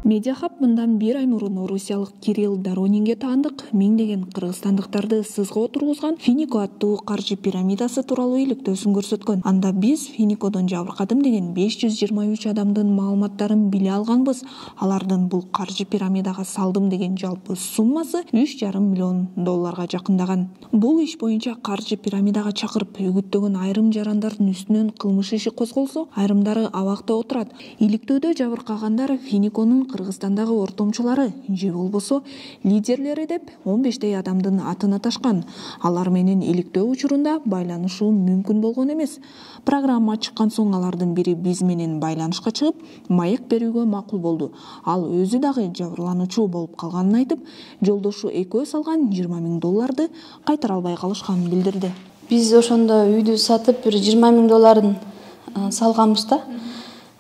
Медиахаб мындан 1 ай мурун орусиялык Кирилл Доронинге таандык миңдеген кыргызстандыктарды сызга отургузган Финико аттуу каржы пирамидасы тууралуу иликтөөсүн көрсөткөн. Анда биз Финикодон жабыркадым деген 523 адамдын маалыматтарын биле алганбыз. Алардын бул каржы пирамидага салдым деген жалпы суммасы $3,5 миллион жакындаган. Бул иш боюнча каржы пирамидага чакырып үгүттөгөн айрым жарандардын үстүнөн кылмыш иши козголсо, айрымдары абакта отурат. Иликтөөдө жабыркагандар Финиконун Кыргызстандагы ортомчулары же болбосо лидерлери деп 15 адамдын атын аташкан. Алар менен иликтөө учурунда байланышуу мүмкүн болгон эмес. Программа чыккан соң алардын бири биз менен байланышка чыгып, маек берүүгө макул болду. Ал өзү дагы жабырлануучу болуп калганын айтып, жолдошу экөө салган $20 000 кайтара албай калышканын билдирди. Биз ошондо үйдү сатып бир $20 000 салганбыз да.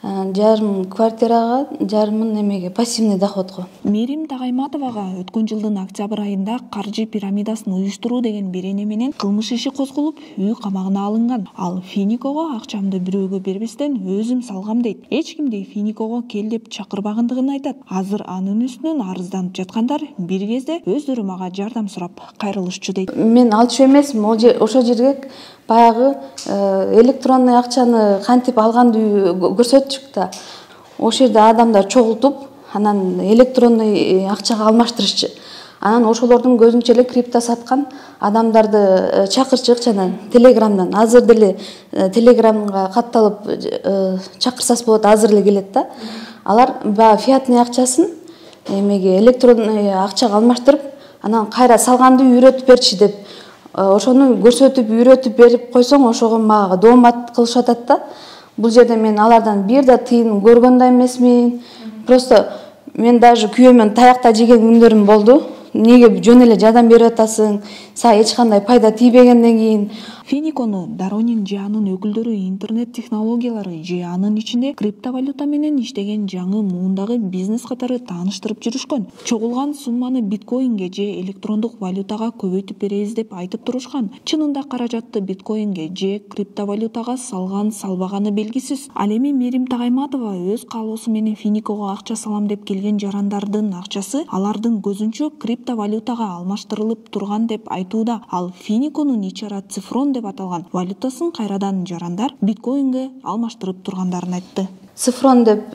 Жарым квартирага, жарымын эмеге пассивный доходго. Мерим Тагайматовага өткөн жылдын октябрь айында каржы пирамидасын уюштуруу деген берене менен кылмыш иши козголуп, үй камагына алынган. Ал Финикого акчамды бирөөгө бербестен өзүм салгам дейт. Эч кимди Финикого кел деп чакырбагандыгын айтат. Азыр анын үстүнөн арызданып жаткандар бир кезде өздөрү мага жардам сурап кайрылышчу дейт. Мен алчу эмесмин, ошол жерге баягы электронный акчаны кантип алганды көрсөттүк да. Ошол жерде адамдар чогултуп, анан электронный акчага алмаштырышчы. Анан ошолордун көзүнчө эле крипто саткан адамдарды чакырчык жана Телеграмдан. Азыр деле Телеграмга катталып чакырсас болот, азыр эле келет да. Алар баягы фиатный акчасын эмеге электронный акчага алмаштырып, анан кайра салганды үйрөтүп берчи деп ошону көрсөтүп, үйрөтүп берип койсоң, ошого мага доомат кылышып атат да. Бул жерде мен алардан бир да тыйын көргөн да эмесмин. Просто мен даже күйөөмөн таякта жеген күндөрүм болду. Неге жөн эле жардам берип атасың? Сага эч кандай пайда тийбегенден кийин. Финикону Доронин же анын өкүлдөрү интернет технологиялары же анын ичинде криптовалюта менен иштеген жаңы муундагы бизнес катары тааныштырып жүрүшкөн. Чогулган сумманы биткоинге же электрондук валютага көбөйтүп беребиз деп айтып турушкан. Чынында каражатты биткоинге же криптовалютага салган, салбаганы белгисиз. Ал эми Мерим Тагайматова өз каалоосу менен Финикого акча салам деп келген жарандардын акчасы алардын көзүнчө криптовалютага алмаштырылып турган деп айтууда. Ал Финиконун ичара цифрон деп аталган валютасын кайрадан жарандар биткоинге алмаштырып тургандарын айтты. Цифрон деп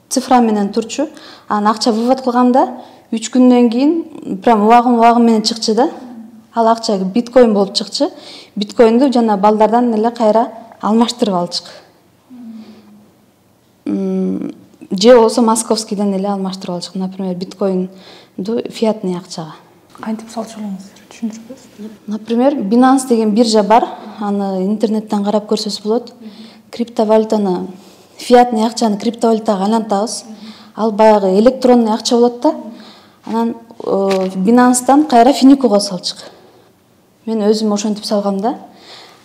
цифра менен турчу. Анан акча вывод кылганда 3 күндөн кийин прям убагын менен чыкчы да. Ал акча биткоин болуп чыкчы. Биткоинду жана балдардан эле кайра алмаштырып алчык. Же болсо московскийден эле алмаштырып алчык. Например, биткоинду фиатный акчага. Кантип салчылыңыз түшүндүрүңүз? Например, Binance деген биржа бар. Аны интернеттен карап көрсөз болот. Криптовалютаны, фиатный акчаны криптовалютага айлантабыз. Ал баягы электронный акча болот да. Анан Binance'дан кайра Финикого салчык. Мен өзүм ошентип салгам да.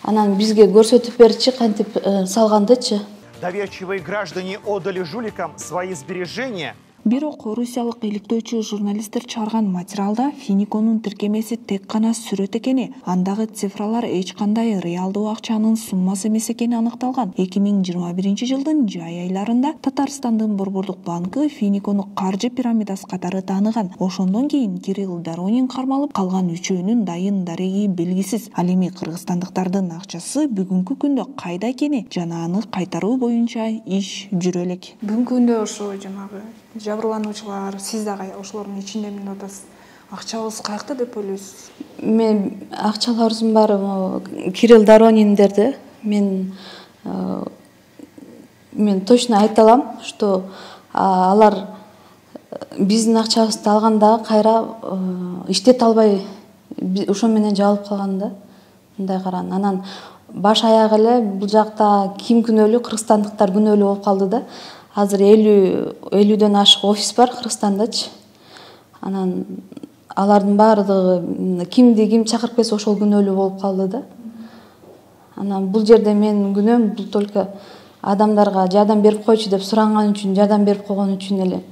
Анан бизге көрсөтүп берчи кантип салгандычы. Доверчивые граждане отдали жуликам свои сбережения. Бирок орусиялык иликтөөчү журналисттер чыгарган материалда Финиконун тиркемеси тек гана сүрөт экени, андагы цифралар эч кандай реалдуу акчанын суммасы эмес экени аныкталган. 2021 жылдын жай айларында Татарстандын Борбордук банкы Финикону каржы пирамидасы катары тааныган. Ошондон кийин Кирилл Доронин кармалып, калган үчөөнүн дайын дареги белгисиз. Ал эми кыргызстандыктардын акчасы бүгүнкү күндө кайда экени жана аны кайтаруу боюнча иш жүрө элек. Бүгүнкү күндө ошо жанагы жабырлануучулар, сиз дагы ошолордун ичиндемин деп атасыз. Акчабыз каякта деп ойлойсуз? Мен акчаларыбыздын баары Кирилл Дорониндерди. Мен точно айта алам, что алар биздин акчабызды алганда кайра иштете албай ошо менен жабылып калган да. Мындай караган. Анан баш аяк эле бул жакта ким күнөөлүү, кыргызстандыктар күнөөлүү болуп калды да. Азыр 50ден ашык офис бар Кыргызстандачы. Анан алардын баардыгы кимди ким чакырып келсе ошол күнөөлүү болуп калды да. Анан бул жерде менин күнөөм бул только адамдарга жардам берип койчу деп суранган үчүн, жардам берип койгон үчүн эле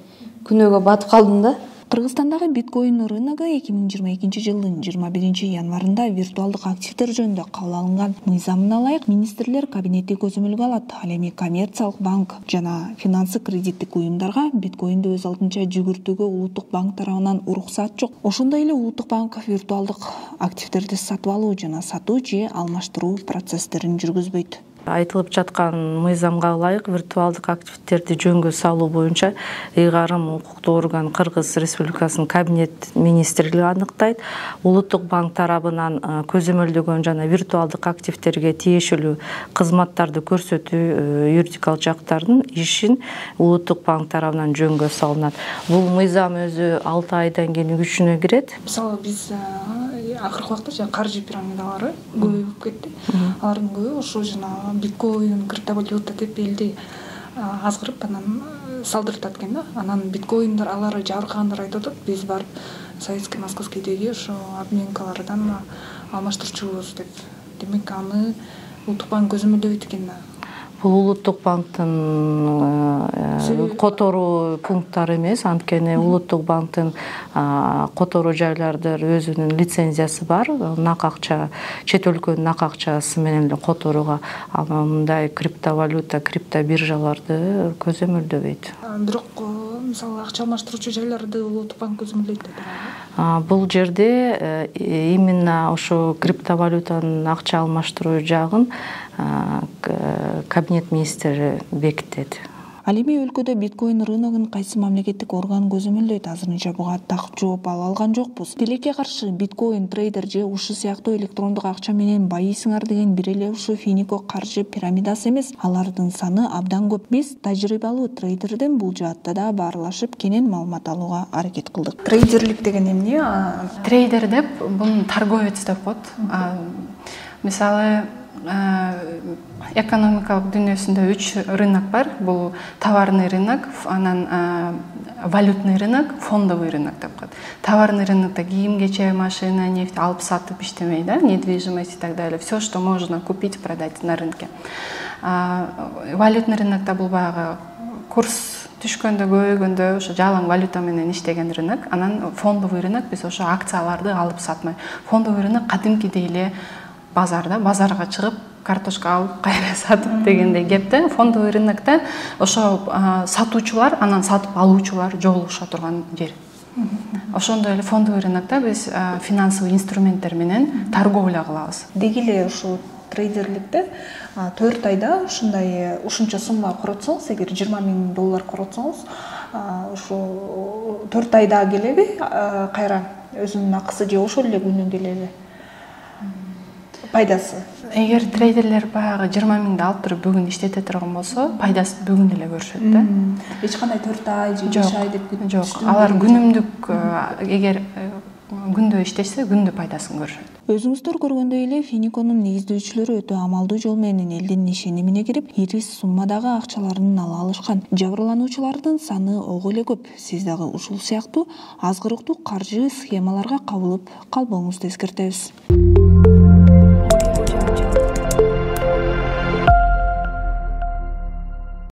күнөөгө батып калдым да. Кыргызстандагы биткоин рыногу 2022 жылдын 21 январында виртуалдык активдер жөнүндө кабыл алынган мыйзамына ылайык министрлер кабинети көзөмөлгө алат. Ал эми коммерциялык банк жана финансы кредиттик уюмдарга биткоинди өз алдынча жүгүртүүгө улуттук банк тарабынан уруксат жок. Ошондой эле улуттук банк виртуалдык активдерди сатып алуу жана сатуу же алмаштыруу процесстерин жүргүзбөйт. Айтылып жаткан мыйзамга ылайык виртуалдык активдерди жөнгө салуу боюнча ыйгарым укуктуу орган Кыргыз Республикасынын кабинет министрлиги аныктайт. Улуттук банк тарабынан көзөмөлдөгөн жана виртуалдык активдерге тиешелүү кызматтарды көрсөтүү юридикалык жактардын ишин улуттук банк тарабынан жөнгө салынат. Бул мыйзам өзү 6 айдан кийин күчүнө кирет. Мисалы биз акыркы убакта каржы пирамидалары көбөйүп кетти. Алардын көбү ошо жана биткоин, криптовалюта деп элди азгырып анан салдыртат экен да. Анан биткоиндар алары жабыркагандар айтып атат. Биз барып советский московскийдеги ошо обменкалардан алмаштырчубуз деп. Демек аны улуттук банк көзөмөлдөбөйт экен да. Бул улуттук банктын которуу пункттары эмес, анткени улуттук банктын которуу жайларда өзүнүн лицензиясы бар. Нак акча, чет өлкөнүн нак акчасы менен эле которууга мындай криптовалюта, криптобиржаларды көзөмөлдөбөйт. Бирок мисалы акча алмаштыруучу жайларды улуттук банк көзөмөлдөйт деп Бул жерде именно ошо криптовалютанын акча алмаштыруу жагын кабинет министри бекитет. Ал эми өлкөдө биткоин рыногун кайсы мамлекеттик орган көзөмөлдөйт? Азырынча буга так жооп ала алган жокпуз. Тилекке каршы биткоин трейдер же ушул сыяктуу электрондук акча менен байыйсыңар деген бир эле ушу Финико каржы пирамидасы эмес, алардын саны абдан көп. Биз тажрыйбалуу трейдерден бул жаатта да баарлашып, кенен маалымат алууга аракет кылдык. Трейдерлик деген эмне? Трейдер деп бул торговец деп коет. Мисалы экономикалык дүйнөсүндө 3 рынок бар. Бул товарный рынок, анан валютный рынок, фондовый рынок деп коет. Товарный рынокто кийим кече, машина, нефть алып сатып иштемей, да, недвижимость и так далее. Все, что можно купить, продать на рынке. Валютный рынокто бул баягы курс түшкөндө, көбөйгөндө ошо жалаң валюта менен иштеген рынок. Анан фондовый рынок биз ошо акцияларды алып сатмай. Фондовый рынок кадимкидей эле базарга чыгып картошка алып кайра сатып дегендей кепте. Фондовый рынокто ошо сатуучулар анан сатып алуучулар жолугуша турган жер. Ошондой эле фондовый рынокто биз финансовый инструменттер менен торговля кылабыз. Деги эле ушул трейдерликте 4 айда ушунча сумма коротсоңуз, эгер $20,000 коротсоңуз, ошо 4 айда келеби? Кайра өзүнүн акысы же ошол эле күнү келеби? Пайдасы. Эгер трейдерлер баягы 20,000 алып туруп бүгүн иштете турган болсо, пайдасын бүгүн эле көрүшөт да. Эч кандай 4 ай же 5 ай деп күтүп жок. Алар күнүмдүк эгер күндө иштешсе, күндө пайдасын көрүшөт. Өзүңүздөр көргөндөй эле Финиконун негиздөөчүлөрү өтө амалдуу жол менен элдин ишенимине кирип, ири суммадагы акчаларын ала алышкан. Жабырлануучулардын саны ого эле көп. Сиз дагы ушул сыяктуу азгырыктуу каржы схемаларга кабылып калбооңузду эскертебиз.